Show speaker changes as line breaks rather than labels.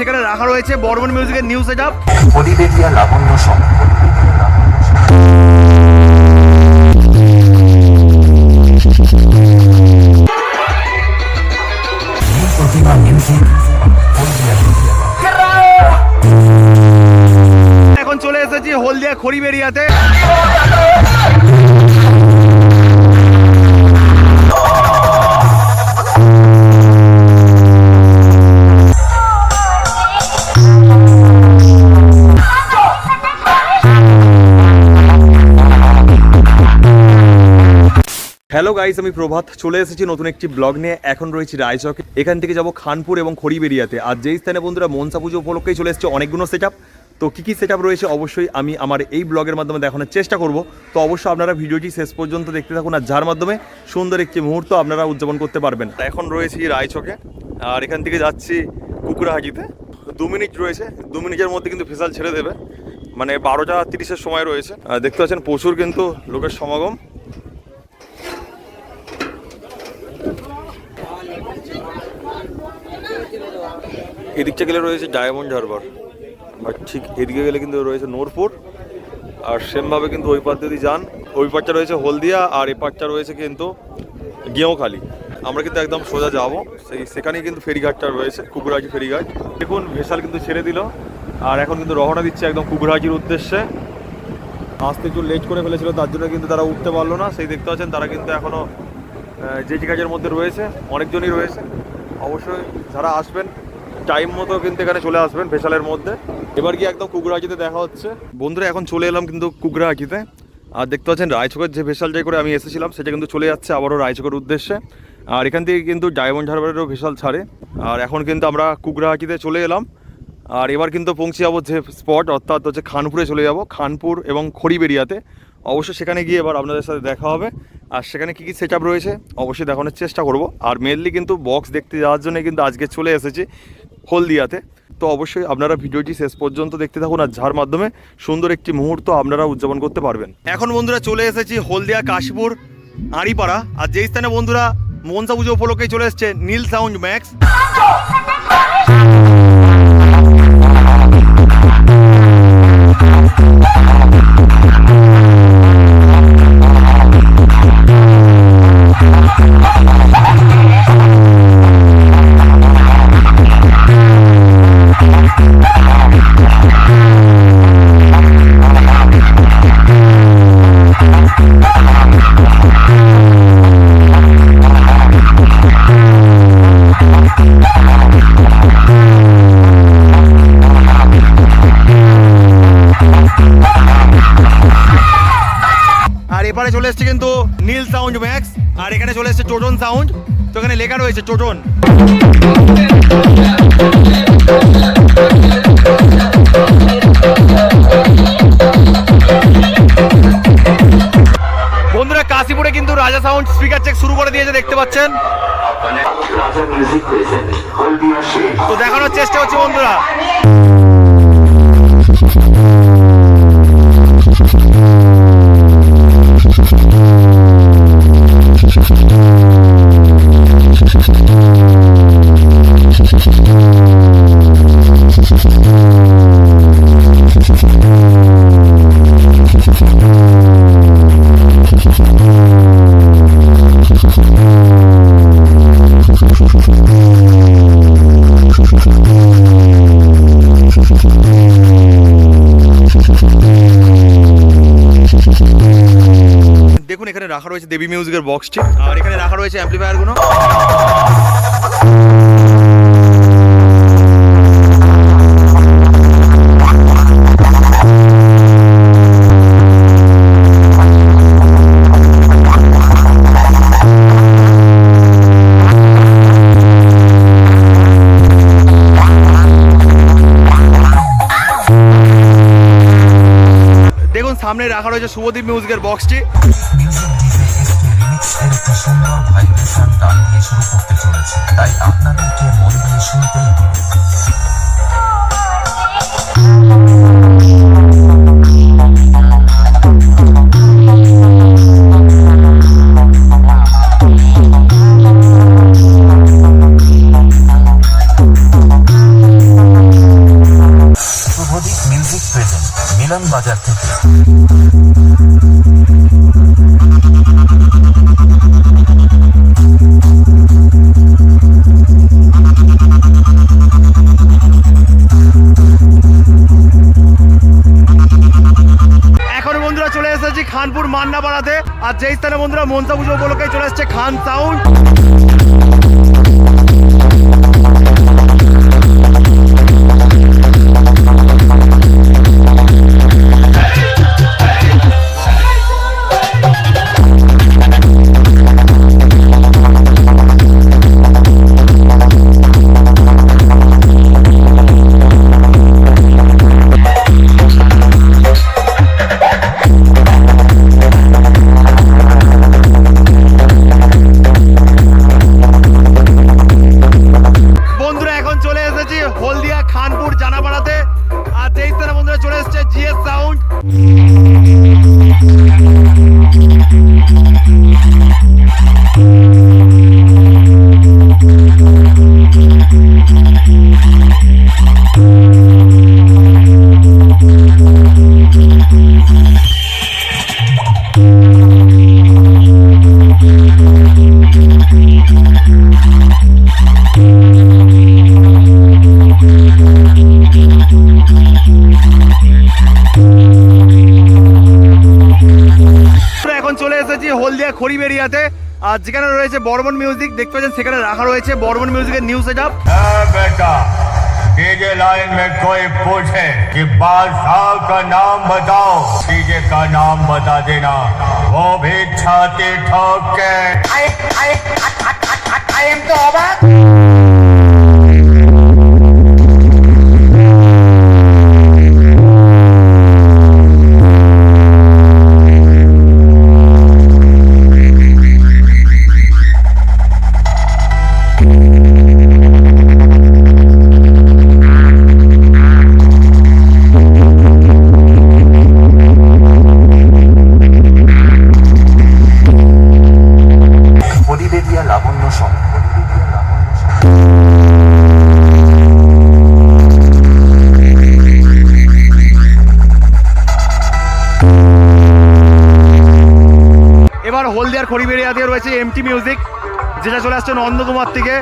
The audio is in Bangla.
সেখানে রাখা রয়েছে বর্মন মিউজিকের নিউ সেটআপ।
হলিবেরিয়া লাবণ্য প্রতিমা মিউজিক
এখন চলে এসেছি হলদিয়া খড়িবেরিয়াতে। হ্যালো গাইস, আমি প্রভাত চলে এসেছি নতুন একটি ব্লগ নিয়ে। এখন রয়েছি রায়চকে। এখান থেকে যাব খানপুর এবং খড়িবেরিয়াতে। আর যেই স্থানে বন্ধুরা মনসা পুজো উপলক্ষেই চলে এসেছে অনেকগুলো সেটআপ। তো কী সেটআপ রয়েছে অবশ্যই আমি আমার এই ব্লগের মাধ্যমে দেখানোর চেষ্টা করব। তো অবশ্যই আপনারা ভিডিওটি শেষ পর্যন্ত দেখতে থাকুন, আর যার মাধ্যমে সুন্দর একটি মুহূর্ত আপনারা উদযাপন করতে পারবেন। এখন রয়েছি রায়চকে, আর এখান থেকে যাচ্ছি কুকুরাহাটিতে। 2 মিনিট রয়েছে, 2 মিনিটের মধ্যে কিন্তু ভেসাল ছেড়ে দেবে, মানে 12টা 30-এর সময় রয়েছে। দেখতে পাচ্ছেন প্রচুর কিন্তু লোকের সমাগম। এদিকটা গেলে রয়েছে ডায়মন্ড হারবার, বাট ঠিক এদিকে গেলে কিন্তু রয়েছে নোরপুর। আর সেমভাবে কিন্তু ওই পার যদি যান, ওই পারটা রয়েছে হলদিয়া, আর এই পারটা রয়েছে কিন্তু গেঁওখালি। আমরা কিন্তু একদম সোজা যাবো, সেখানেই কিন্তু ফেরিঘাটটা রয়েছে, কুকুরহাটি ফেরিঘাট। দেখুন ভেসাল কিন্তু ছেড়ে দিল, আর এখন কিন্তু রওনা দিচ্ছে একদম কুকুরহাটির উদ্দেশ্যে। আসতে একটু লেট করে ফেলেছিল, তার জন্য কিন্তু তারা উঠতে পারলো না। সেই দেখতে পাচ্ছেন তারা কিন্তু এখনও যে কাজের মধ্যে রয়েছে, অনেকজনই রয়েছে। অবশ্যই যারা আসবেন টাইম মতো কিন্তু এখানে চলে আসবেন ভেসালের মধ্যে। এবার কি একদম কুকুরহাটিতে দেখা হচ্ছে। বন্ধুরা এখন চলে এলাম কিন্তু কুকুরহাটিতে, আর দেখতে পাচ্ছেন রায়চকের যে ভেসালটাই করে আমি এসেছিলাম সেটা কিন্তু চলে যাচ্ছে আবারও রায়চকের উদ্দেশ্যে। আর এখান থেকে কিন্তু ডায়মন্ড হারবারেরও ভেসাল ছাড়ে। আর এখন কিন্তু আমরা কুকুরহাটিতে চলে এলাম, আর এবার কিন্তু পৌঁছে যাবো যে স্পট, অর্থাৎ হচ্ছে খানপুরে চলে যাব, খানপুর এবং খড়িবেরিয়াতে। অবশ্যই সেখানে গিয়ে এবার আপনাদের সাথে দেখা হবে, আর সেখানে কী সেটআপ রয়েছে অবশ্যই দেখানোর চেষ্টা করব। আর মেনলি কিন্তু বক্স দেখতে যাওয়ার জন্য কিন্তু আজকে চলে এসেছি হলদিয়াতে। তো অবশ্যই আপনারা ভিডিওটি শেষ পর্যন্ত দেখতে থাকুন, আর যার মাধ্যমে সুন্দর একটি মুহূর্ত আপনারা উদযাপন করতে পারবেন। এখন বন্ধুরা চলে এসেছি হলদিয়া কাশীপুর আড়িপাড়া, আর যেই স্থানে বন্ধুরা মনসা পুজো উপলক্ষেই চলে এসছে নীল সাউন্ড ম্যাক্স। এবারে চলে এসছে কিন্তু নীল সাউন্ড ম্যাক্স, আর এখানে চলে এসছে টোটন সাউন্ড। তো এখানে লেখা রয়েছে টোটন। বন্ধুরা কাশীপুরে কিন্তু রাজা সাউন্ড স্পিকার চেক শুরু করে দিয়েছে, দেখতে পাচ্ছেন। তো দেখানোর চেষ্টা হচ্ছে বন্ধুরা। দেখুন এখানে রাখা রয়েছে দেবী মিউজিকের বক্সটি, আর এখানে রাখা রয়েছে অ্যাম্পলিফায়ারগুলো। দেখুন সামনে রাখা রয়েছে শুভদীপ মিউজিকের বক্সটি।
একটা সুন্দর ভাইব্রেশন টান দিয়ে শুরু করতে চলেছে, তাই আপনাদেরকে মন দিয়ে শুনতেই হবে। মিলন বাজার থেকে।
এখন বন্ধুরা চলে এসেছি খানপুর মান্নাপাড়াতে, আর যেই স্থানে বন্ধুরা মনসা পুজো উপলক্ষে চলে এসেছে খান সাউন্ড। হলদিয়া খানপুর জানাপাড়াতে, আর যেই স্থানে বন্ধুরা চলে এসেছে জিএস সাউন্ড। এখন চলে এসেছি হলদিয়া খড়িবেড়িয়াতে, আর যেখানে রয়েছে বর্মন মিউজিক। দেখতে পাচ্ছেন সেখানে রাখা রয়েছে বর্মন মিউজিকের নিউ সেটআপ।
बेटा डीजे लाइन में कोई पूछे कि बादशाह का नाम बताओ, डीजे का नाम बता देना, वो भी छाती ठोक के। I am तो अबाक।
হরিবেদিয়া লাবণ্য সংঘ।
এবার হলদিয়ার খড়িবেড়িয়াতে রয়েছে এমটি মিউজিক, যেটা চলে আসছে নন্দকুমার থেকে।